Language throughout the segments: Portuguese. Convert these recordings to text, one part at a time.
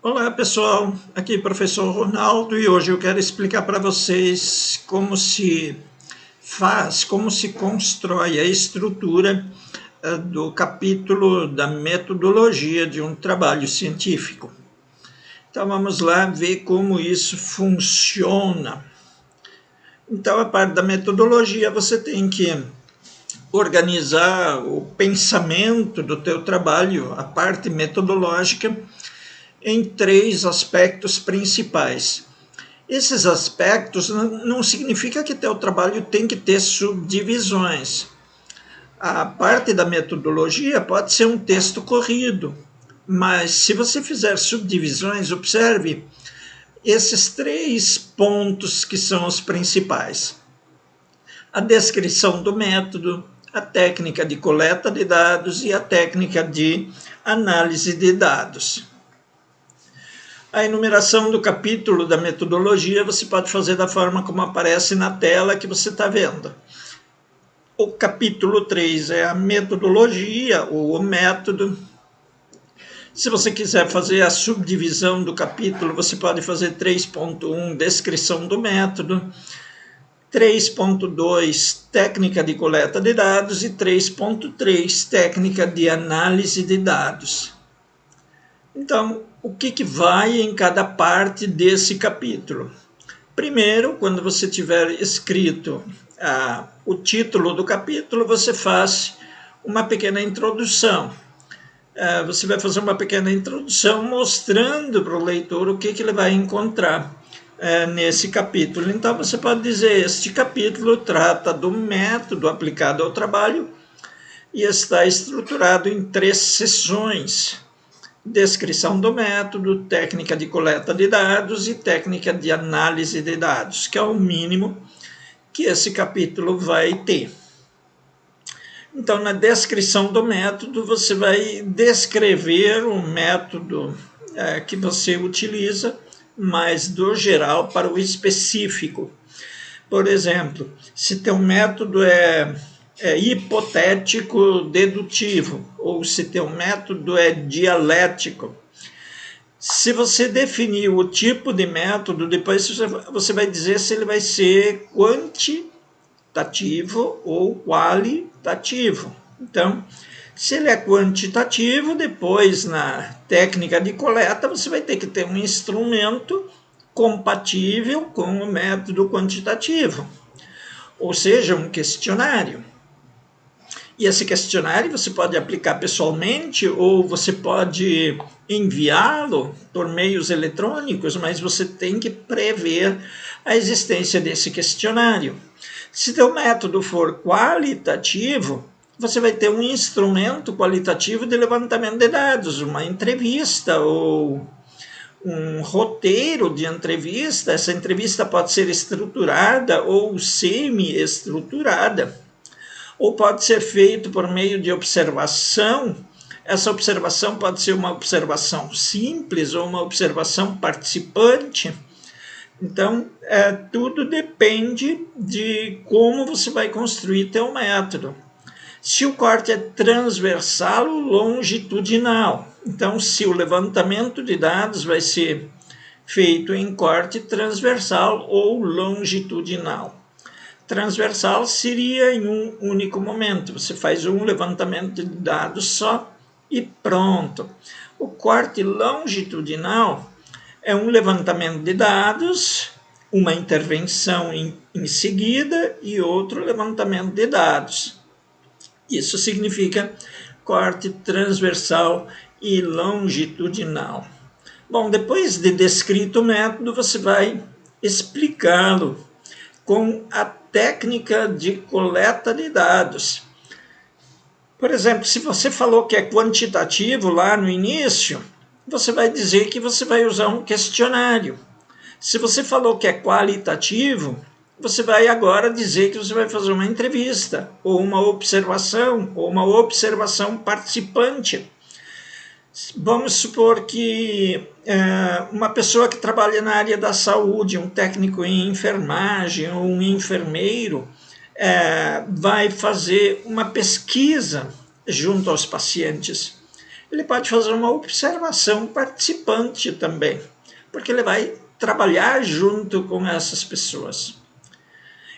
Olá pessoal, aqui é o professor Ronaldo e hoje eu quero explicar para vocês como se constrói a estrutura do capítulo da metodologia de um trabalho científico. Então vamos lá ver como isso funciona. Então a parte da metodologia você tem que organizar o pensamento do teu trabalho, a parte metodológica, em três aspectos principais. Esses aspectos não significa que teu trabalho tem que ter subdivisões. A parte da metodologia pode ser um texto corrido, mas se você fizer subdivisões, observe esses três pontos que são os principais: a descrição do método, a técnica de coleta de dados e a técnica de análise de dados. A enumeração do capítulo da metodologia você pode fazer da forma como aparece na tela que você está vendo. O capítulo 3 é a metodologia ou o método. Se você quiser fazer a subdivisão do capítulo, você pode fazer 3.1, descrição do método, 3.2, técnica de coleta de dados e 3.3, técnica de análise de dados. Então, o que vai em cada parte desse capítulo? Primeiro, quando você tiver escrito o título do capítulo, você faz uma pequena introdução. Você vai fazer uma pequena introdução mostrando para o leitor o que ele vai encontrar nesse capítulo. Então, você pode dizer: este capítulo trata do método aplicado ao trabalho e está estruturado em 3 seções: descrição do método, técnica de coleta de dados e técnica de análise de dados, que é o mínimo que esse capítulo vai ter. Então, na descrição do método, você vai descrever o método que você utiliza, mas do geral para o específico. Por exemplo, se teu método é hipotético dedutivo, ou se teu método é dialético. Se você definir o tipo de método, depois você vai dizer se ele vai ser quantitativo ou qualitativo. Então, se ele é quantitativo, depois na técnica de coleta você vai ter que ter um instrumento compatível com o método quantitativo, ou seja, um questionário. E esse questionário você pode aplicar pessoalmente ou você pode enviá-lo por meios eletrônicos, mas você tem que prever a existência desse questionário. Se teu método for qualitativo, você vai ter um instrumento qualitativo de levantamento de dados, uma entrevista ou um roteiro de entrevista. Essa entrevista pode ser estruturada ou semi-estruturada, ou pode ser feito por meio de observação. Essa observação pode ser uma observação simples ou uma observação participante. Então, tudo depende de como você vai construir teu método. Se o corte é transversal ou longitudinal, então se o levantamento de dados vai ser feito em corte transversal ou longitudinal. Transversal seria em um único momento, você faz um levantamento de dados só e pronto. O corte longitudinal é um levantamento de dados, uma intervenção em seguida e outro levantamento de dados. Isso significa corte transversal e longitudinal. Bom, depois de descrito o método, você vai explicá-lo com a técnica de coleta de dados. Por exemplo, se você falou que é quantitativo lá no início, você vai dizer que você vai usar um questionário. Se você falou que é qualitativo, você vai agora dizer que você vai fazer uma entrevista, ou uma observação participante. Vamos supor que uma pessoa que trabalha na área da saúde, um técnico em enfermagem ou um enfermeiro, vai fazer uma pesquisa junto aos pacientes. ele pode fazer uma observação participante também, porque ele vai trabalhar junto com essas pessoas.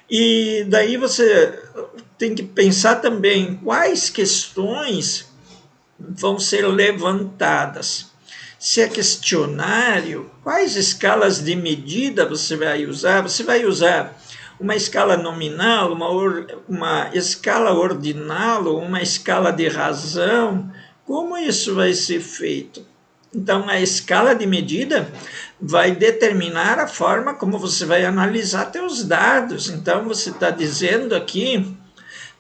E daí você tem que pensar também quais questões vão ser levantadas. Se é questionário, quais escalas de medida você vai usar? Você vai usar uma escala nominal, uma escala ordinal ou uma escala de razão? Como isso vai ser feito? Então, a escala de medida vai determinar a forma como você vai analisar seus dados. Então, você está dizendo aqui,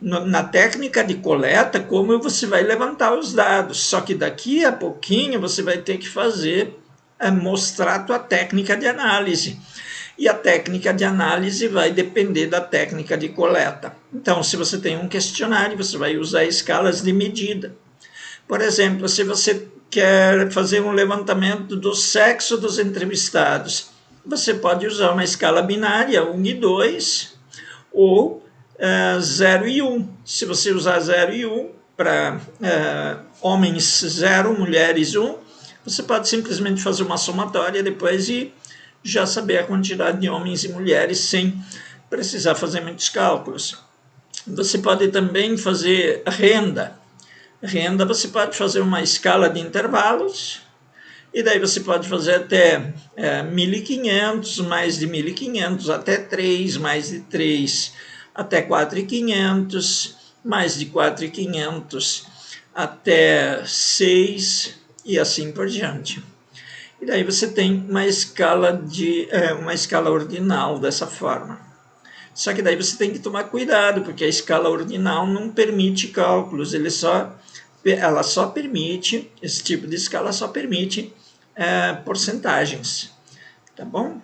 na técnica de coleta, como você vai levantar os dados. Só que daqui a pouquinho você vai ter que mostrar a tua técnica de análise. E a técnica de análise vai depender da técnica de coleta. Então, se você tem um questionário, você vai usar escalas de medida. Por exemplo, se você quer fazer um levantamento do sexo dos entrevistados, você pode usar uma escala binária, 1 e 2, ou 0 e 1. Se você usar 0 e 1 para homens 0, mulheres 1, você pode simplesmente fazer uma somatória depois e já saber a quantidade de homens e mulheres sem precisar fazer muitos cálculos. Você pode também fazer renda. Renda, você pode fazer uma escala de intervalos, e daí você pode fazer até 1.500, mais de 1.500, até 3, mais de 3, até 4.500, mais de 4.500, até 6, e assim por diante. E daí você tem uma escala ordinal dessa forma. Só que daí você tem que tomar cuidado, porque a escala ordinal não permite cálculos, ela só permite, esse tipo de escala só permite porcentagens, tá bom?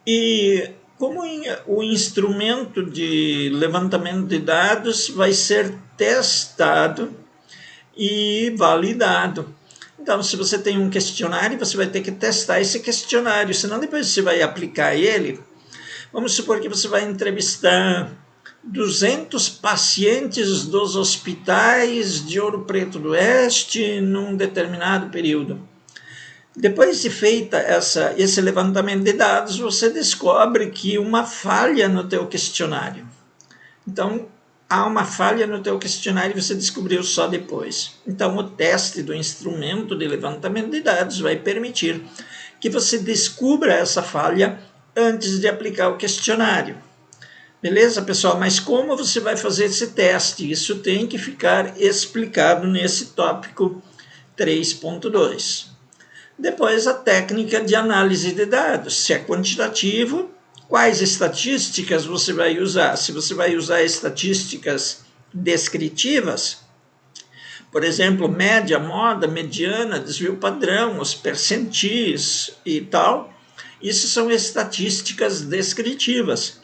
E como o instrumento de levantamento de dados vai ser testado e validado. Então, se você tem um questionário, você vai ter que testar esse questionário, senão depois você vai aplicar ele. Vamos supor que você vai entrevistar 200 pacientes dos hospitais de Ouro Preto do Oeste num determinado período. Depois de feita esse levantamento de dados, você descobre que uma falha no teu questionário. Então, há uma falha no teu questionário e você descobriu só depois. Então, o teste do instrumento de levantamento de dados vai permitir que você descubra essa falha antes de aplicar o questionário. Beleza, pessoal? Mas como você vai fazer esse teste? Isso tem que ficar explicado nesse tópico 3.2. Depois, a técnica de análise de dados. Se é quantitativo, quais estatísticas você vai usar? Se você vai usar estatísticas descritivas, por exemplo, média, moda, mediana, desvio padrão, os percentis e tal, isso são estatísticas descritivas.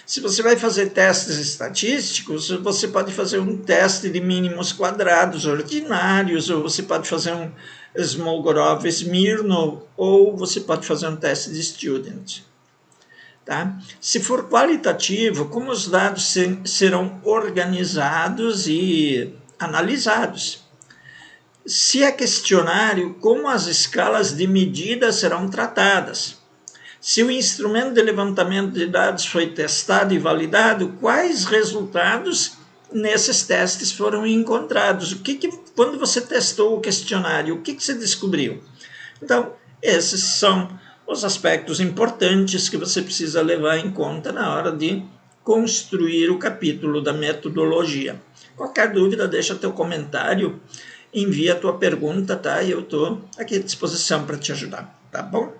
Se você vai fazer testes estatísticos, você pode fazer um teste de mínimos quadrados ordinários, ou você pode fazer um Smolgorov-Smirnov, ou você pode fazer um teste de Student. Tá? Se for qualitativo, como os dados serão organizados e analisados? Se é questionário, como as escalas de medida serão tratadas? Se o instrumento de levantamento de dados foi testado e validado, quais resultados nesses testes foram encontrados? Quando você testou o questionário, o que você descobriu? Então, esses são os aspectos importantes que você precisa levar em conta na hora de construir o capítulo da metodologia. Qualquer dúvida, deixa teu comentário, envia a tua pergunta, tá? E eu estou aqui à disposição para te ajudar, tá bom?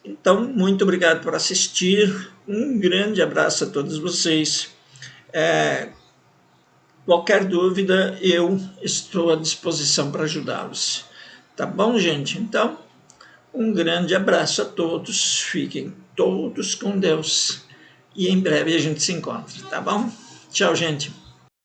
Então, muito obrigado por assistir, um grande abraço a todos vocês. Qualquer dúvida, eu estou à disposição para ajudá-los. Tá bom, gente? Então, um grande abraço a todos, fiquem todos com Deus e em breve a gente se encontra, tá bom? Tchau, gente.